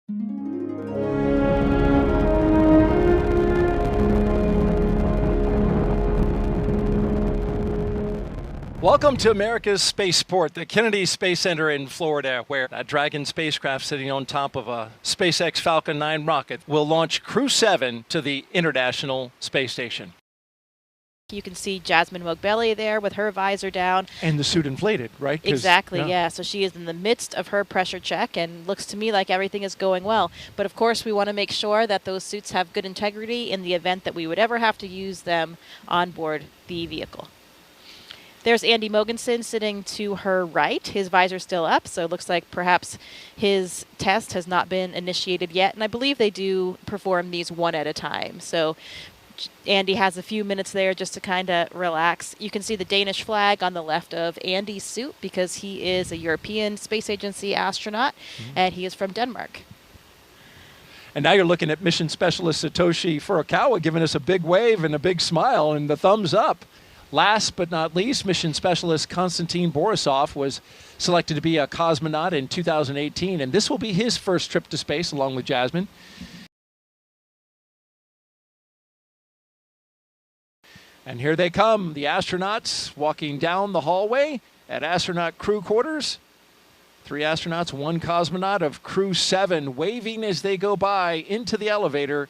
Welcome to America's Spaceport, the Kennedy Space Center in Florida, where a Dragon spacecraft sitting on top of a SpaceX Falcon 9 rocket will launch Crew 7 to the International Space Station. You can see Jasmine Moghbeli there with her visor down. And the suit inflated, right? Exactly, yeah. So she is in the midst of her pressure check and looks to me like everything is going well. But of course, we want to make sure that those suits have good integrity in the event that we would ever have to use them on board the vehicle. There's Andy Mogensen sitting to her right. His visor's still up, so it looks like perhaps his test has not been initiated yet. And I believe they do perform these one at a time. So Andy has a few minutes there just to kind of relax. You can see the Danish flag on the left of Andy's suit because he is a European Space Agency astronaut, and he is from Denmark. And now you're looking at mission specialist Satoshi Furukawa giving us a big wave and a big smile and the thumbs up. Last but not least, mission specialist Konstantin Borisov was selected to be a cosmonaut in 2018, and this will be his first trip to space along with Jasmine. And here they come, the astronauts walking down the hallway at astronaut crew quarters. 3 astronauts, 1 cosmonaut of Crew 7 waving as they go by into the elevator,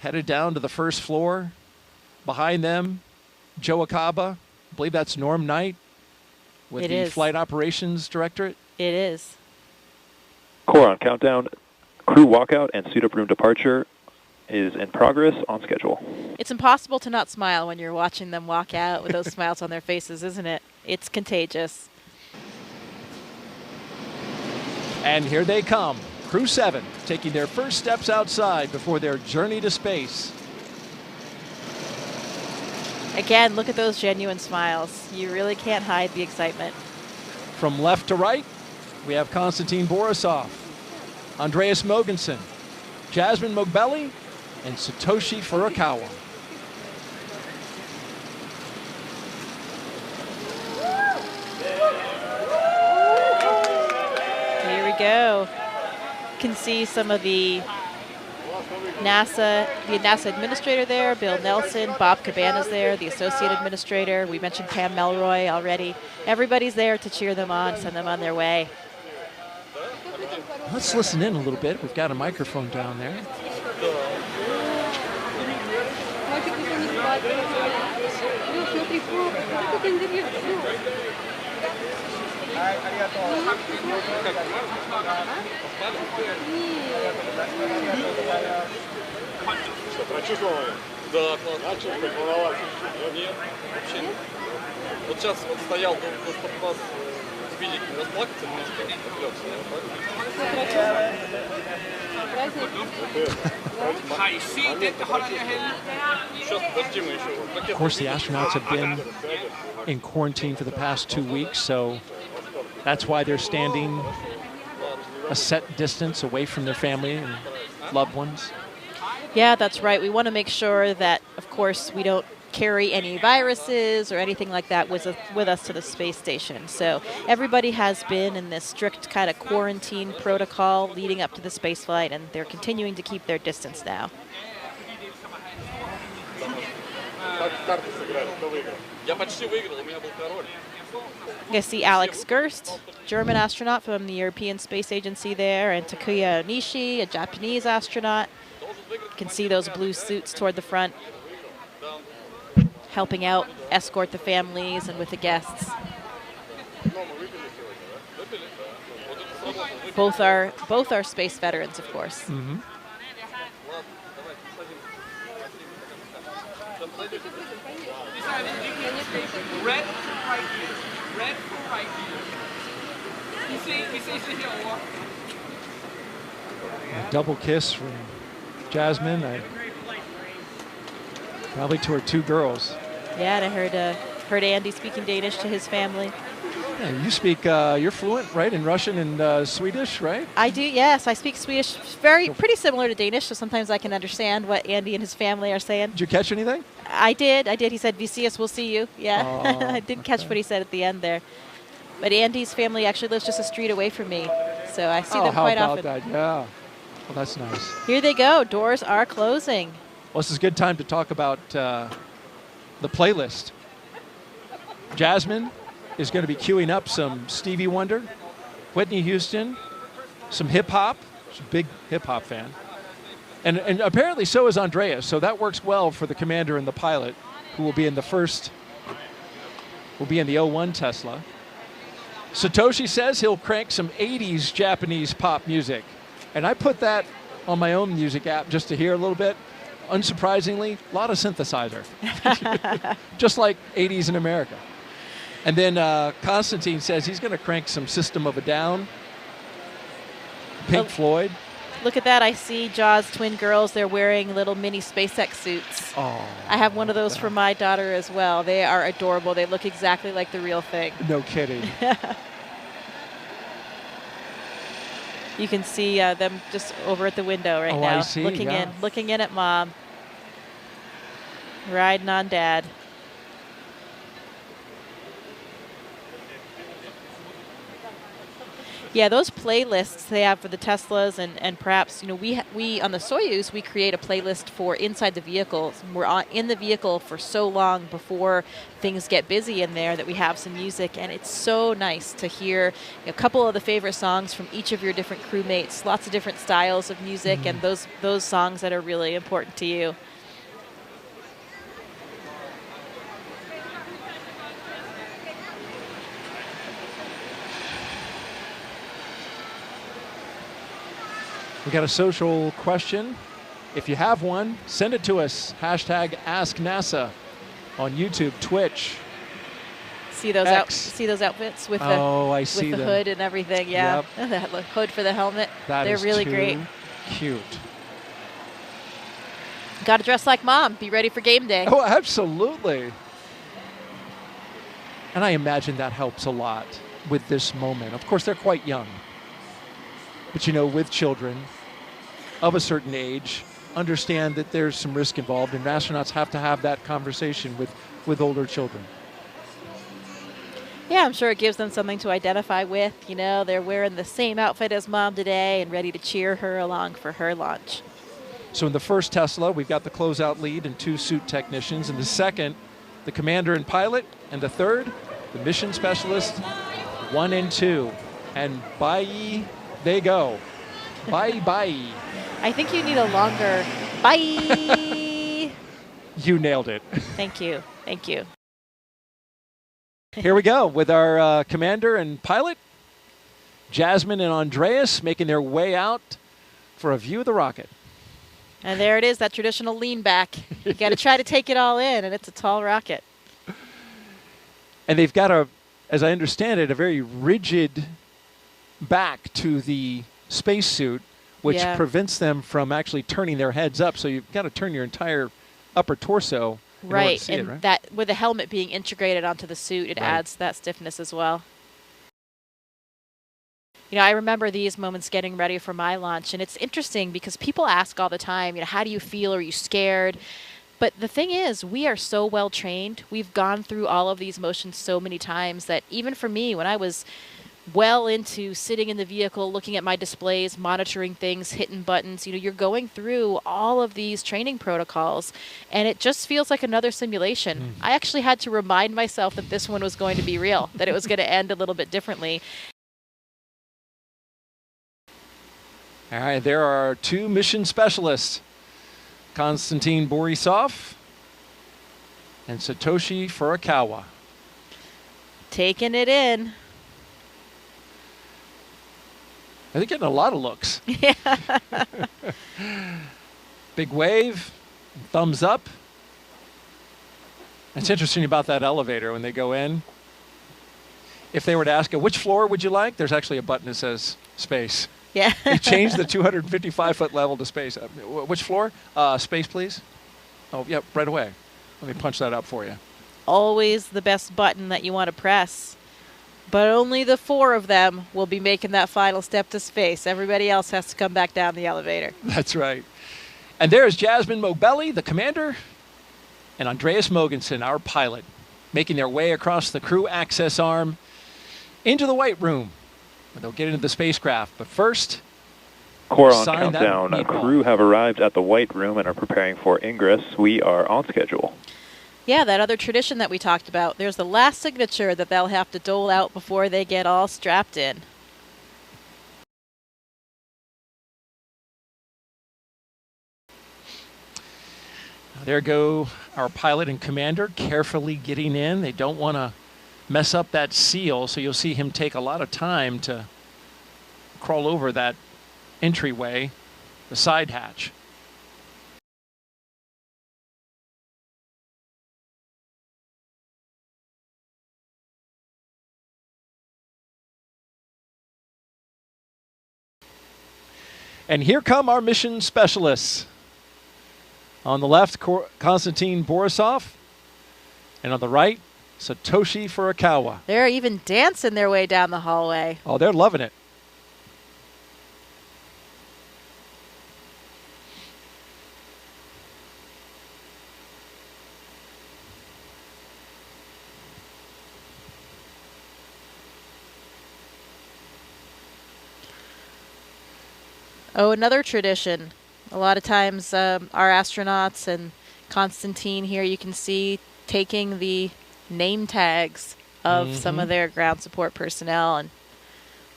headed down to the first floor. Behind them, Joe Acaba, I believe that's Norm Knight with the Flight Operations Directorate. It is. Core on countdown. Crew walkout and suit-up room departure is in progress on schedule. It's impossible to not smile when you're watching them walk out with those smiles on their faces, isn't it? It's contagious. And here they come, Crew 7, taking their first steps outside before their journey to space. Again, look at those genuine smiles. You really can't hide the excitement. From left to right, we have Konstantin Borisov, Andreas Mogensen, Jasmine Moghbeli, and Satoshi Furukawa. Here we go. You can see some of the NASA administrator there, Bill Nelson, Bob Cabana's there, the associate administrator. We mentioned Pam Melroy already. Everybody's there to cheer them on, send them on their way. Let's listen in a little bit. We've got a microphone down there. Прочувствовали? Да, классно. Начали волноваться? Нет, вообще нет. Вот сейчас вот стоял, чтобы вас видеть, расплакаться немножко, отвлекся, наверное, Of course, the astronauts have been in quarantine for the past 2 weeks, so that's why they're standing a set distance away from their family and loved ones. Yeah, that's right. We want to make sure that, of course, we don't carry any viruses or anything like that with us to the space station. So everybody has been in this strict kind of quarantine protocol leading up to the space flight, and they're continuing to keep their distance now. You see Alex Gerst, German astronaut from the European Space Agency there, and Takuya Onishi, a Japanese astronaut. You can see those blue suits toward the front, helping out, escort the families and with the guests. Both are space veterans, of course. Mm-hmm. Red for right here. Red for right here. You see here. A double kiss from Jasmine, probably to her 2 girls. Yeah, and I heard Andy speaking Danish to his family. Yeah, you speak, you're fluent, right, in Russian and Swedish, right? I do, yes. I speak Swedish, pretty similar to Danish, so sometimes I can understand what Andy and his family are saying. Did you catch anything? I did. He said, "Vi ses, we'll see you." Yeah, I did catch what he said at the end there. But Andy's family actually lives just a street away from me, so I see them quite often. How about that, yeah. Well, that's nice. Here they go. Doors are closing. Well, this is a good time to talk about the playlist. Jasmine is going to be queuing up some Stevie Wonder, Whitney Houston, some hip-hop. She's a big hip-hop fan. And apparently so is Andreas, so that works well for the commander and the pilot, who will be in the 01 Tesla. Satoshi says he'll crank some 80s Japanese pop music. And I put that on my own music app just to hear a little bit. Unsurprisingly, a lot of synthesizer. Just like 80s in America. And then Constantine says he's going to crank some System of a Down, Pink Floyd. Look at that. I see Jaws twin girls. They're wearing little mini SpaceX suits. Oh, I have one of those for my daughter as well. They are adorable. They look exactly like the real thing. No kidding. You can see them just over at the window right now. I see, looking in at Mom. Riding on Dad. Yeah, those playlists they have for the Teslas and perhaps, we on the Soyuz, we create a playlist for inside the vehicles. We're in the vehicle for so long before things get busy in there that we have some music, and it's so nice to hear a couple of the favorite songs from each of your different crewmates, lots of different styles of music, and those songs that are really important to you. We got a social question. If you have one, send it to us. Hashtag AskNASA on YouTube, Twitch. See those outfits with I see the them. hood and everything. Yeah, Yep. that hood for the helmet. They're really great. Cute. Got to dress like Mom. Be ready for game day. Oh, absolutely. And I imagine that helps a lot with this moment. Of course, they're quite young. But, with children of a certain age, understand that there's some risk involved, and astronauts have to have that conversation with older children. Yeah, I'm sure it gives them something to identify with. They're wearing the same outfit as Mom today and ready to cheer her along for her launch. So in the first Tesla, we've got the closeout lead and 2 suit technicians. In the second, the commander and pilot. And the third, the mission specialist, 1 and 2. And bye. They go. Bye, bye. I think you need a longer bye. You nailed it. Thank you. Thank you. Here we go with our commander and pilot, Jasmine and Andreas, making their way out for a view of the rocket. And there it is, that traditional lean back. You got to try to take it all in, and it's a tall rocket. And they've got as I understand it, a very rigid back to the spacesuit, which prevents them from actually turning their heads up. So you've got to turn your entire upper torso in order to see and it, right? that with the helmet being integrated onto the suit, it adds that stiffness as well. I remember these moments getting ready for my launch, and it's interesting because people ask all the time, how do you feel? Are you scared? But the thing is, we are so well trained. We've gone through all of these motions so many times that even for me, when I was well into sitting in the vehicle, looking at my displays, monitoring things, hitting buttons, you're going through all of these training protocols, and it just feels like another simulation. I actually had to remind myself that this one was going to be real, that it was going to end a little bit differently. All right, there are 2 mission specialists, Konstantin Borisov and Satoshi Furukawa. Taking it in. They're getting a lot of looks. Yeah. Big wave, thumbs up. It's interesting about that elevator when they go in. If they were to ask you, which floor would you like? There's actually a button that says space. Yeah. They changed the 255-foot level to space. Which floor? Space, please. Oh, yeah, right away. Let me punch that up for you. Always the best button that you want to press. But only the 4 of them will be making that final step to space. Everybody else has to come back down the elevator. That's right. And there's Jasmine Mogbelli, the commander, and Andreas Mogensen, our pilot, making their way across the crew access arm into the White Room, where they'll get into the spacecraft. But first, Core on Sign that countdown. meatball. Crew have arrived at the White Room and are preparing for ingress. We are on schedule. Yeah, that other tradition that we talked about. There's the last signature that they'll have to dole out before they get all strapped in. There go our pilot and commander carefully getting in. They don't want to mess up that seal, so you'll see him take a lot of time to crawl over that entryway, the side hatch. And here come our mission specialists. On the left, Konstantin Borisov, and on the right, Satoshi Furukawa. They're even dancing their way down the hallway. Oh, they're loving it. Oh, another tradition. A lot of times our astronauts and Konstantin here, you can see taking the name tags of some of their ground support personnel, and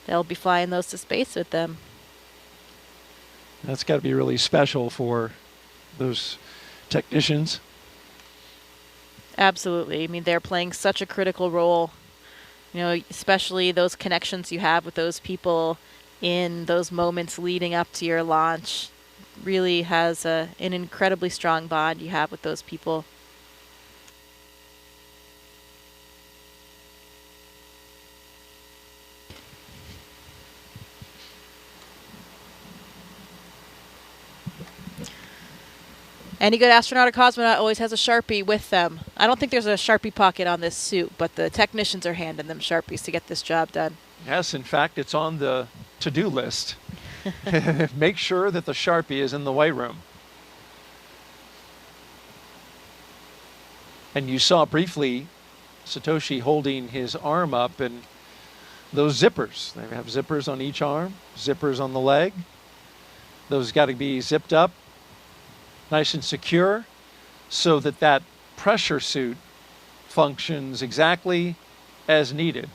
they'll be flying those to space with them. That's got to be really special for those technicians. Absolutely. I mean, they're playing such a critical role, you know, especially those connections you have with those people in those moments leading up to your launch. Really has an incredibly strong bond you have with those people. Any good astronaut or cosmonaut always has a Sharpie with them. I don't think there's a Sharpie pocket on this suit, but the technicians are handing them Sharpies to get this job done. Yes, in fact, it's on the to-do list. Make sure that the Sharpie is in the White Room. And you saw briefly Satoshi holding his arm up, and those zippers. They have zippers on each arm, zippers on the leg. Those got to be zipped up, nice and secure, so that that pressure suit functions exactly as needed.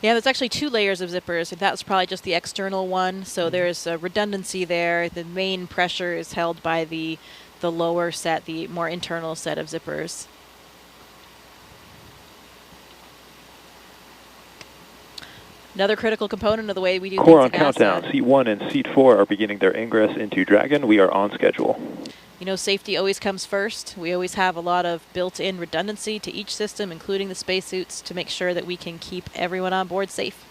Yeah, there's actually 2 layers of zippers. That was probably just the external one, so there's a redundancy there. The main pressure is held by the lower set, the more internal set of zippers. Another critical component of the way we do Core on things at countdown. NASA. Seat 1 and Seat 4 are beginning their ingress into Dragon. We are on schedule. You know, safety always comes first. We always have a lot of built-in redundancy to each system, including the spacesuits, to make sure that we can keep everyone on board safe.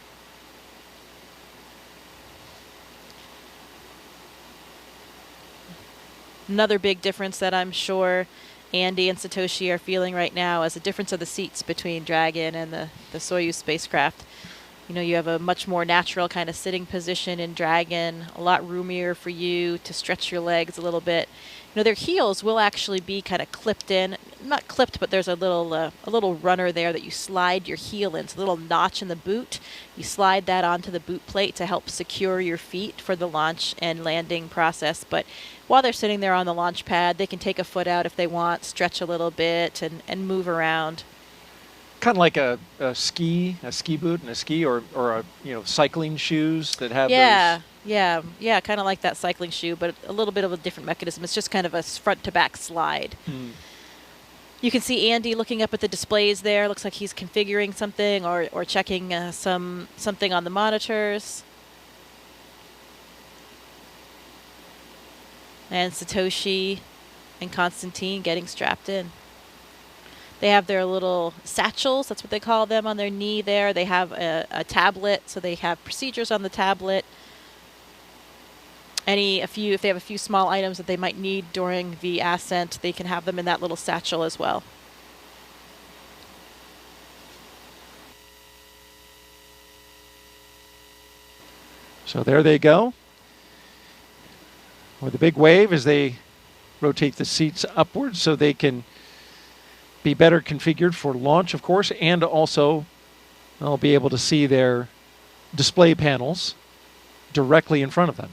Another big difference that I'm sure Andy and Satoshi are feeling right now is the difference of the seats between Dragon and the Soyuz spacecraft. You know, you have a much more natural kind of sitting position in Dragon, a lot roomier for you to stretch your legs a little bit. You know, their heels will actually be kind of clipped in. Not clipped, but there's a little runner there that you slide your heel in. It's a little notch in the boot. You slide that onto the boot plate to help secure your feet for the launch and landing process. But while they're sitting there on the launch pad, they can take a foot out if they want, stretch a little bit, and move around. Kind of like a ski boot and a ski, or a, cycling shoes that have those. Yeah, kind of like that cycling shoe, but a little bit of a different mechanism. It's just kind of a front to back slide. You can see Andy looking up at the displays there. Looks like he's configuring something or checking something on the monitors. And Satoshi and Konstantin getting strapped in. They have their little satchels, that's what they call them, on their knee there. They have a tablet, so they have procedures on the tablet. If they have a few small items that they might need during the ascent, they can have them in that little satchel as well. So there they go. With a big wave as they rotate the seats upwards so they can be better configured for launch, of course, and also they'll be able to see their display panels directly in front of them.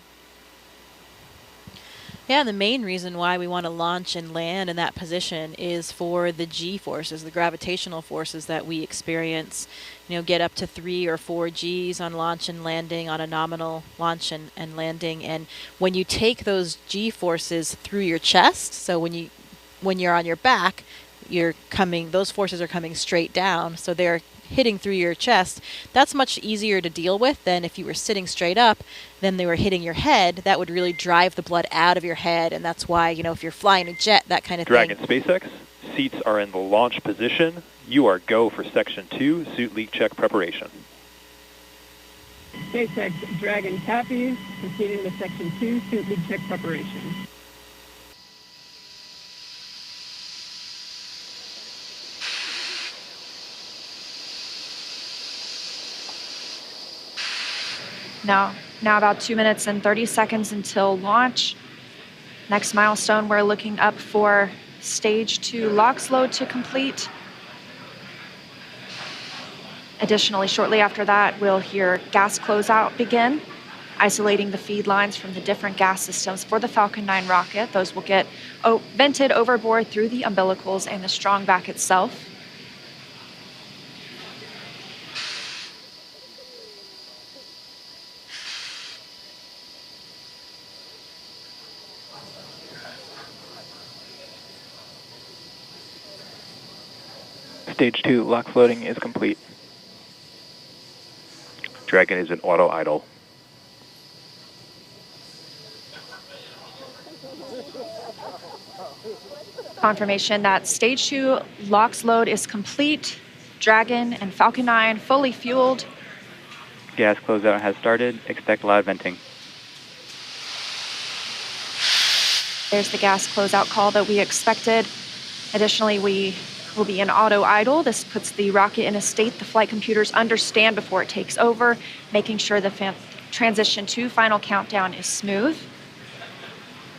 Yeah, and the main reason why we want to launch and land in that position is for the G forces, the gravitational forces that we experience. You know, get up to 3 or 4 Gs on launch and landing, on a nominal launch and landing. And when you take those G forces through your chest, so when you're on your back, those forces are coming straight down, so they're hitting through your chest. That's much easier to deal with than if you were sitting straight up, then they were hitting your head. That would really drive the blood out of your head, and that's why, you know, if you're flying a jet, that kind of Dragon thing. SpaceX, seats are in the launch position. You are go for Section 2, suit leak check preparation. SpaceX Dragon copy, proceeding to Section 2, suit leak check preparation. Now about 2 minutes and 30 seconds until launch. Next milestone, we're looking up for stage 2 LOX load to complete. Additionally, shortly after that, we'll hear gas closeout begin, isolating the feed lines from the different gas systems for the Falcon 9 rocket. Those will get vented overboard through the umbilicals and the strong back itself. Stage 2 LOX loading is complete. Dragon is in auto idle. Confirmation that stage 2 LOX load is complete. Dragon and Falcon 9 fully fueled. Gas closeout has started. Expect loud venting. There's the gas closeout call that we expected. Additionally, we will be in auto idle. This puts the rocket in a state the flight computers understand before it takes over, making sure the transition to final countdown is smooth.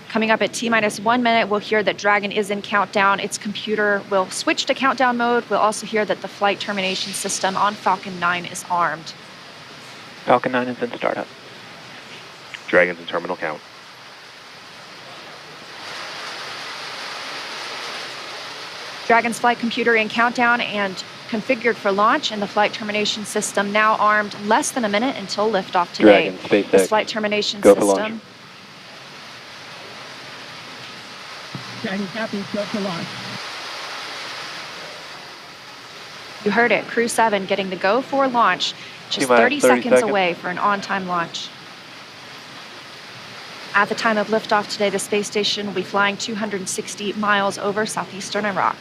Coming up at T-minus 1 minute, we'll hear that Dragon is in countdown. Its computer will switch to countdown mode. We'll also hear that the flight termination system on Falcon 9 is armed. Falcon 9 is in startup. Dragon's in terminal count. Dragon's flight computer in countdown and configured for launch, and the flight termination system now armed. Less than a minute until liftoff today. Dragon, SpaceX, this flight termination go for system. launch. Dragon copy, go for launch. You heard it, Crew 7 getting the go for launch, just T-minus 30 30 seconds seconds away for an on-time launch. At the time of liftoff today, the space station will be flying 260 miles over southeastern Iraq.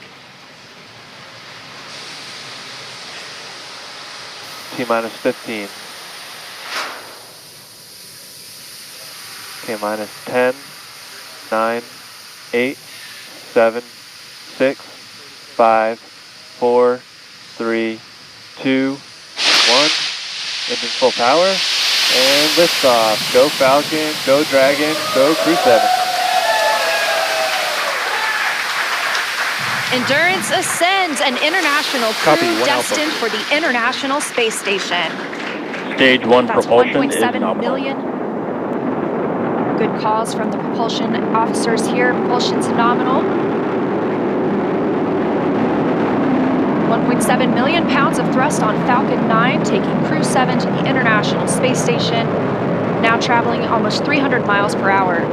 T-minus 15. K-minus 10, 9, 8, 7, 6, 5, 4, 3, 2, 1. Engine full power. And liftoff. Go Falcon, go Dragon, go Crew 7. Endurance ascends, an international Copy, crew 1 destined Alpha. for the International Space Station. Stage 1 That's propulsion is 1.7 nominal. million. Good calls from the propulsion officers here. Propulsion's nominal. 1.7 million pounds of thrust on Falcon 9, taking Crew 7 to the International Space Station, now traveling almost 300 miles per hour.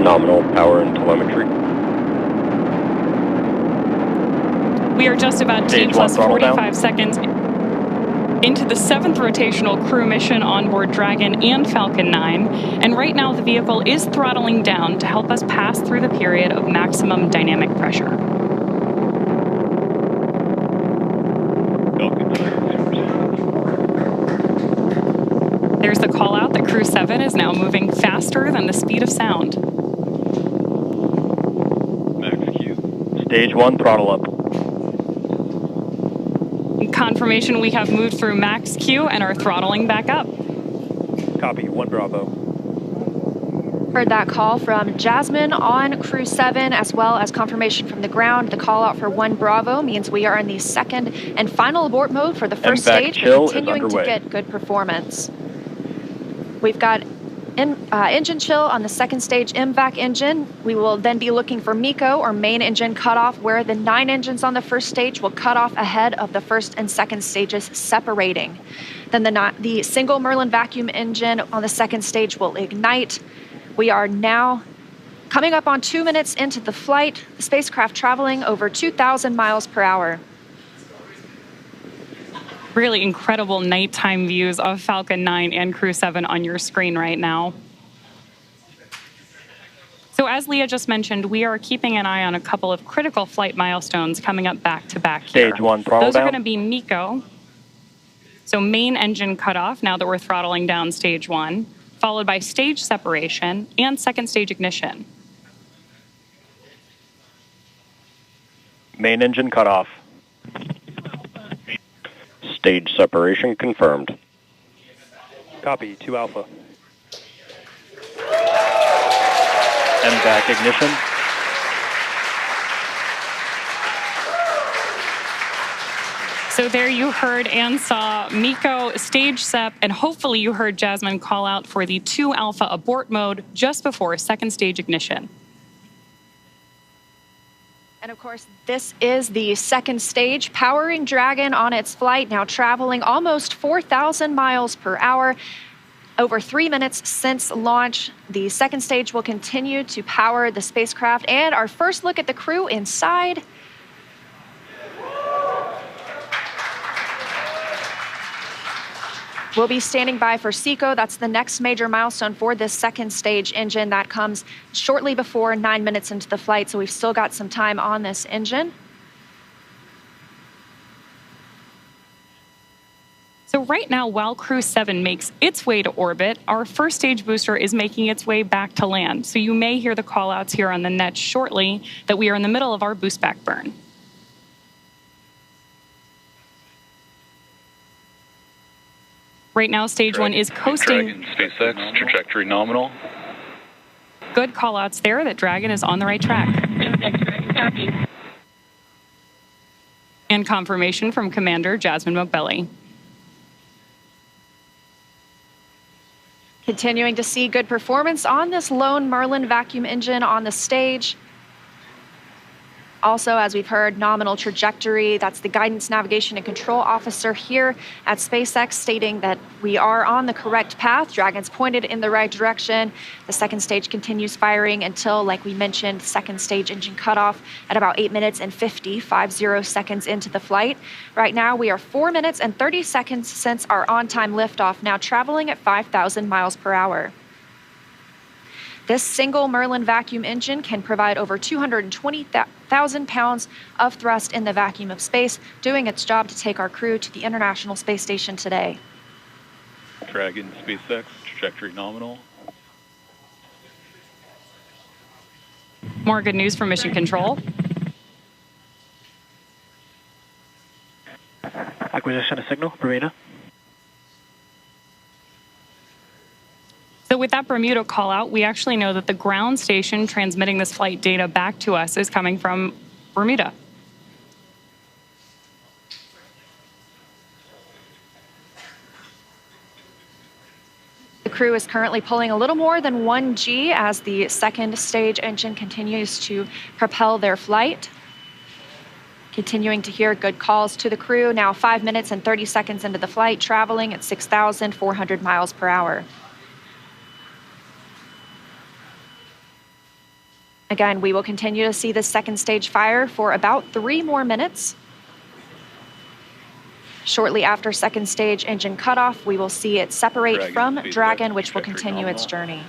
Nominal power and telemetry. We are just about T Stage plus 1 throttle 45 down. seconds into the 7th rotational crew mission on board Dragon and Falcon 9, and right now the vehicle is throttling down to help us pass through the period of maximum dynamic pressure. There's the call out that Crew 7 is now moving faster than the speed of sound. Max Q. Stage 1 throttle up. Confirmation we have moved through max Q and are throttling back up. Copy, 1 Bravo. Heard that call from Jasmine on Crew 7, as well as confirmation from the ground. The call out for 1 Bravo means we are in the second and final abort mode for the first MVAC stage, chill is continuing to underway. get good performance. We've got engine chill on the second stage MVAC engine. We will then be looking for MECO, or main engine cutoff, where the 9 engines on the first stage will cut off ahead of the first and second stages separating. Then the single Merlin vacuum engine on the second stage will ignite. We are now coming up on 2 minutes into the flight, the spacecraft traveling over 2,000 miles per hour. Really incredible nighttime views of Falcon 9 and Crew 7 on your screen right now. So as Leah just mentioned, we are keeping an eye on a couple of critical flight milestones coming up back to back here. Stage 1 throttle Those are down. going to be MECO. So main engine cutoff now that we're throttling down stage 1, followed by stage separation and second stage ignition. Main engine cutoff. Stage separation confirmed. Copy, 2 Alpha. MVAC ignition. So there you heard and saw MECO, stage sep, and hopefully you heard Jasmine call out for the 2 Alpha abort mode just before second stage ignition. And of course, this is the second stage, powering Dragon on its flight, now traveling almost 4,000 miles per hour. Over 3 minutes since launch, the second stage will continue to power the spacecraft. And our first look at the crew inside. We'll be standing by for SECO. That's the next major milestone for this second stage engine. That comes shortly before 9 minutes into the flight, so we've still got some time on this engine. So right now, while Crew 7 makes its way to orbit, our first stage booster is making its way back to land. So you may hear the call-outs here on the net shortly that we are in the middle of our boost back burn. Right now, stage 1 is coasting. Dragon, SpaceX, trajectory nominal. Good call-outs there that Dragon is on the right track. And confirmation from Commander Jasmine Mogbelli. Continuing to see good performance on this lone Merlin vacuum engine on the stage. Also, as we've heard, nominal trajectory. That's the guidance, navigation, and control officer here at SpaceX stating that we are on the correct path. Dragon's pointed in the right direction. The second stage continues firing until, like we mentioned, second stage engine cutoff at about 8 minutes and 50 seconds into the flight. Right now, we are 4 minutes and 30 seconds since our on-time liftoff, now traveling at 5,000 miles per hour. This single Merlin vacuum engine can provide over 220,000 pounds of thrust in the vacuum of space, doing its job to take our crew to the International Space Station today. Dragon, SpaceX, trajectory nominal. More good news from Mission Control. Acquisition of signal, Bermuda. So with that Bermuda call out, we actually know that the ground station transmitting this flight data back to us is coming from Bermuda. The crew is currently pulling a little more than 1 G as the second stage engine continues to propel their flight. Continuing to hear good calls to the crew, now 5 minutes and 30 seconds into the flight, traveling at 6,400 miles per hour. Again, we will continue to see the second stage fire for about 3 more minutes. Shortly after second stage engine cutoff, we will see it separate from Dragon, which will continue its journey.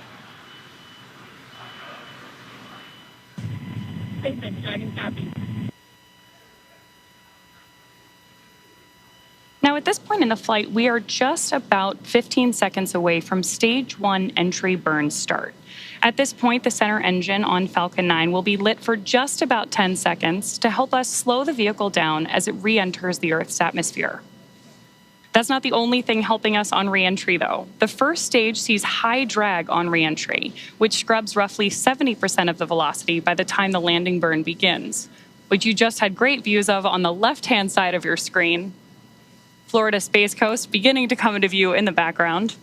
Now, at this point in the flight, we are just about 15 seconds away from stage 1 entry burn start. At this point, the center engine on Falcon 9 will be lit for just about 10 seconds to help us slow the vehicle down as it re-enters the Earth's atmosphere. That's not the only thing helping us on reentry, though. The first stage sees high drag on reentry, which scrubs roughly 70% of the velocity by the time the landing burn begins, which you just had great views of on the left-hand side of your screen. Florida Space Coast beginning to come into view in the background.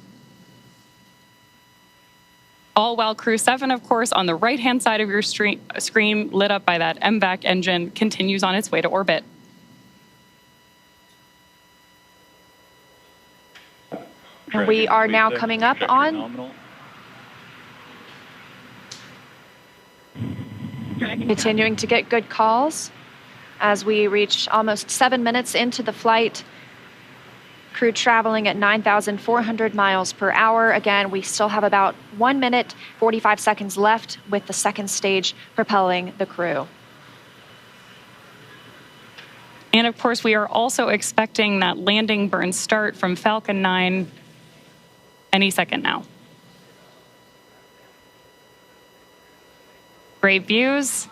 All while Crew 7, of course, on the right-hand side of your screen, lit up by that MVAC engine, continues on its way to orbit. And we are now coming up on Nominal. continuing to get good calls as we reach almost 7 minutes into the flight. Crew traveling at 9,400 miles per hour. Again, we still have about 1 minute, 45 seconds left with the second stage propelling the crew. And of course, we are also expecting that landing burn start from Falcon 9 any second now. Great views.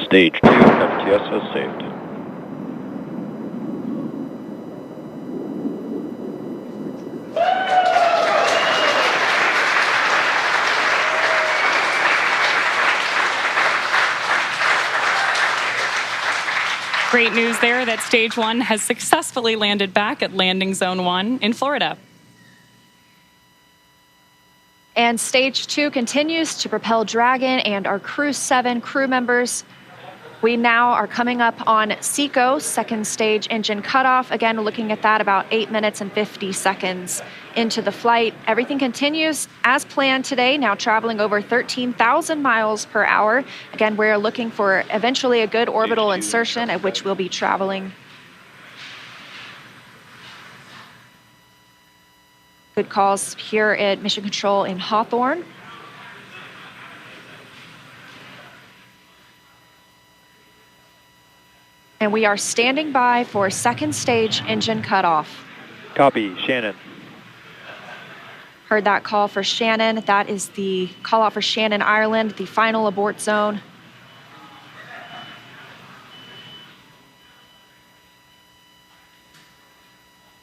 Stage 2 FTS saved. Great news there that Stage 1 has successfully landed back at Landing Zone 1 in Florida. And Stage 2 continues to propel Dragon and our Crew 7 crew members. We now are coming up on SECO, second stage engine cutoff. Again, looking at that about 8 minutes and 50 seconds into the flight. Everything continues as planned today, now traveling over 13,000 miles per hour. Again, we're looking for eventually a good orbital insertion at which we'll be traveling. Good calls here at Mission Control in Hawthorne. And we are standing by for second stage engine cutoff. Copy, Shannon. Heard that call for Shannon. That is the call out for Shannon, Ireland, the final abort zone.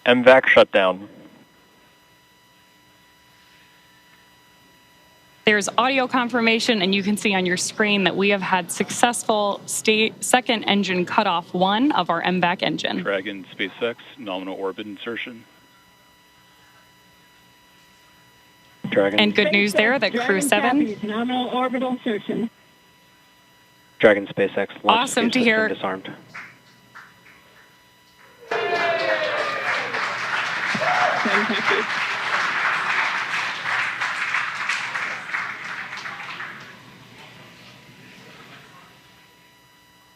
MVAC shutdown. There's audio confirmation, and you can see on your screen that we have had successful second engine cutoff 1 of our MVAC engine. Dragon SpaceX, nominal orbit insertion. Dragon. And good news there that Crew 7. Nominal orbital insertion. Dragon SpaceX launch Awesome to hear. disarmed.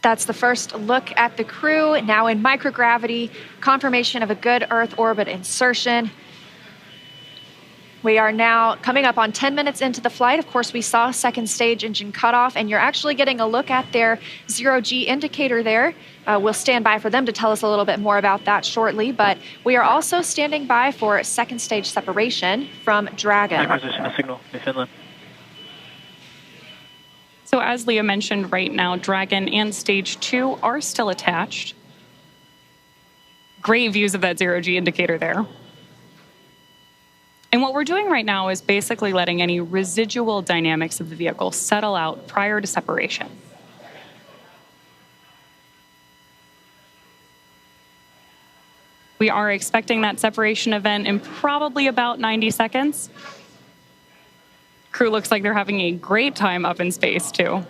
That's the first look at the crew, now in microgravity, confirmation of a good Earth orbit insertion. We are now coming up on 10 minutes into the flight. Of course, we saw second stage engine cutoff, and you're actually getting a look at their zero-G indicator there. We'll stand by for them to tell us a little bit more about that shortly, but we are also standing by for second stage separation from Dragon. Acquisition of signal in Finland. So as Leah mentioned, right now, Dragon and Stage 2 are still attached. Great views of that zero-G indicator there. And what we're doing right now is basically letting any residual dynamics of the vehicle settle out prior to separation. We are expecting that separation event in probably about 90 seconds. Crew looks like they're having a great time up in space, too.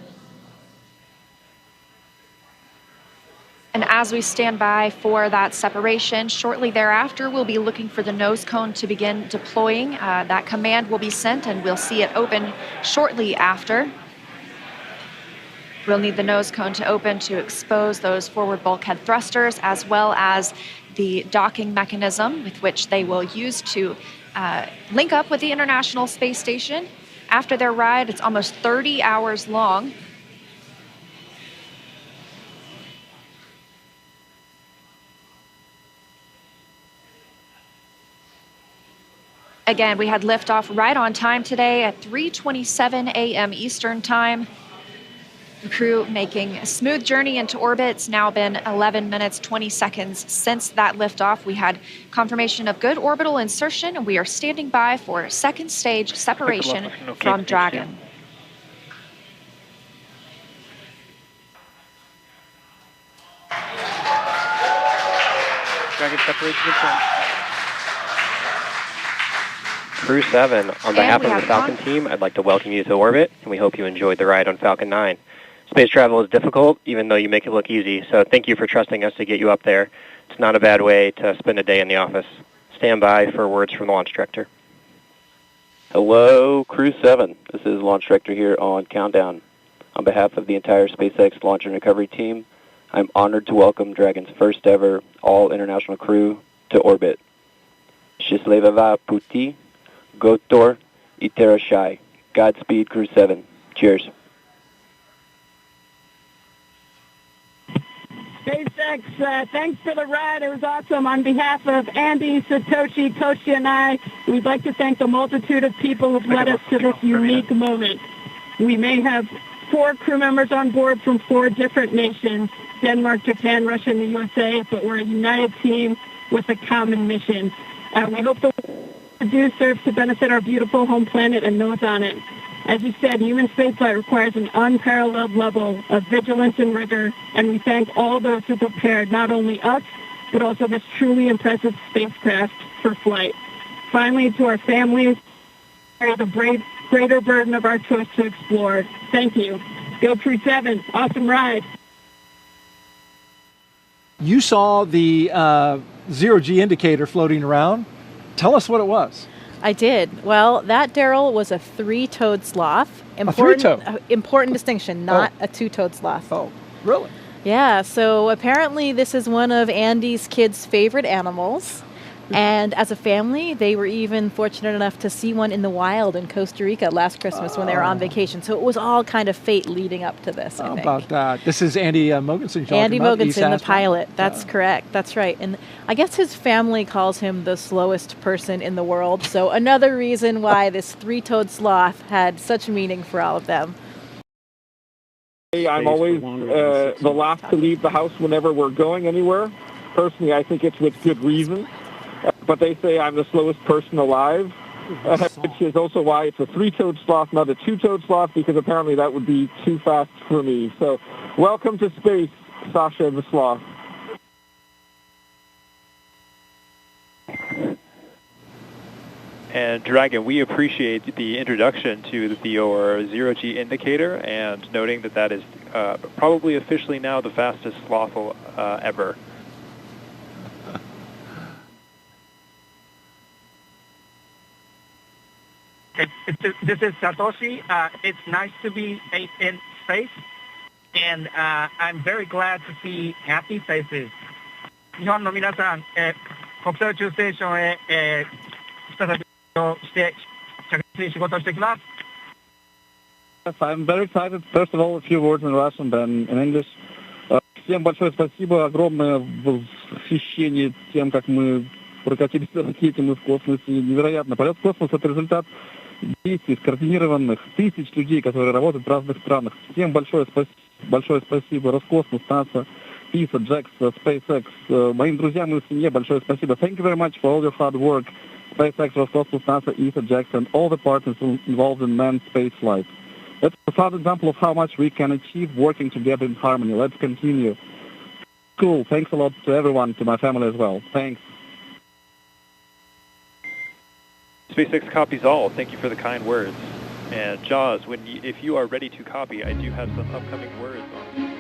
And as we stand by for that separation, shortly thereafter, we'll be looking for the nose cone to begin deploying. That command will be sent, and we'll see it open shortly after. We'll need the nose cone to open to expose those forward bulkhead thrusters, as well as the docking mechanism with which they will use to link up with the International Space Station. After their ride, it's almost 30 hours long. Again, we had liftoff right on time today at 3:27 a.m. Eastern Time. The crew making a smooth journey into orbit. It's now been 11 minutes, 20 seconds since that liftoff. We had confirmation of good orbital insertion, and we are standing by for second stage separation from Dragon. Dragon separation confirmed. Crew 7, on behalf of the Falcon team, I'd like to welcome you to orbit, and we hope you enjoyed the ride on Falcon 9. Space travel is difficult, even though you make it look easy, so thank you for trusting us to get you up there. It's not a bad way to spend a day in the office. Stand by for words from the launch director. Hello, Crew 7. This is Launch Director here on Countdown. On behalf of the entire SpaceX Launch and Recovery team, I'm honored to welcome Dragon's first ever all-international crew to orbit. Счастливого пути, Gotor, Iterashai. Godspeed, Crew 7. Cheers. SpaceX, thanks for the ride. It was awesome. On behalf of Andy, Satoshi, Toshi, and I, we'd like to thank the multitude of people who've led us to this unique moment. We may have 4 crew members on board from 4 different nations, Denmark, Japan, Russia, and the USA, but we're a united team with a common mission. We hope the do serves to benefit our beautiful home planet and those on it. As you said, human spaceflight requires an unparalleled level of vigilance and rigor, and we thank all those who prepared not only us, but also this truly impressive spacecraft for flight. Finally, to our families, carry the greater burden of our choice to explore. Thank you. Go Crew 7. Awesome ride. You saw the zero-G indicator floating around. Tell us what it was. I did. Well, that, Daryl, was a 3-toed sloth. Important distinction, not a 2-toed sloth. Oh, really? Yeah, so apparently this is one of Andy's kids' favorite animals. And as a family, they were even fortunate enough to see one in the wild in Costa Rica last Christmas when they were on vacation. So it was all kind of fate leading up to this, I think. How about that? This is Andy Mogensen. Andy Mogensen, the pilot. That's correct. That's right. And I guess his family calls him the slowest person in the world. So another reason why this 3-toed sloth had such meaning for all of them. I'm always the last to leave the house whenever we're going anywhere. Personally, I think it's with good reason. But they say I'm the slowest person alive, which is also why it's a 3-toed sloth, not a 2-toed sloth, because apparently that would be too fast for me. So welcome to space, Sasha the sloth. And Dragon, we appreciate the introduction to your zero-G indicator and noting that that is probably officially now the fastest sloth ever. This is Satoshi. It's nice to be in space, and I'm very glad to see happy faces. 日本の皆さん、国際宇宙ステーションへ、再びして着実に仕事をしてきます。 Yes, I'm very excited. First of all, a few words in Russian, then in English. Всем большое спасибо, огромное восхищение тем, как мы прокатились на ракете, мы в космосе. Невероятно. Полет в космос — это результат действий скоординированных тысяч людей, которые работают в разных странах. Всем большое спасибо. Роскосмос, НАСА, ИСА, JAXA, SpaceX. Моим друзьям и семье большое спасибо. Thank you very much for all your hard work. SpaceX, Roscosmos, NASA, ESA, JAXA, and all the partners involved in manned space flight. That's a proud example of how much we can achieve working together in harmony. Let's continue. Cool. Thanks a lot to everyone, to my family as well. Thanks. SpaceX copies all. Thank you for the kind words. And Jaws, if you are ready to copy, I do have some upcoming words on.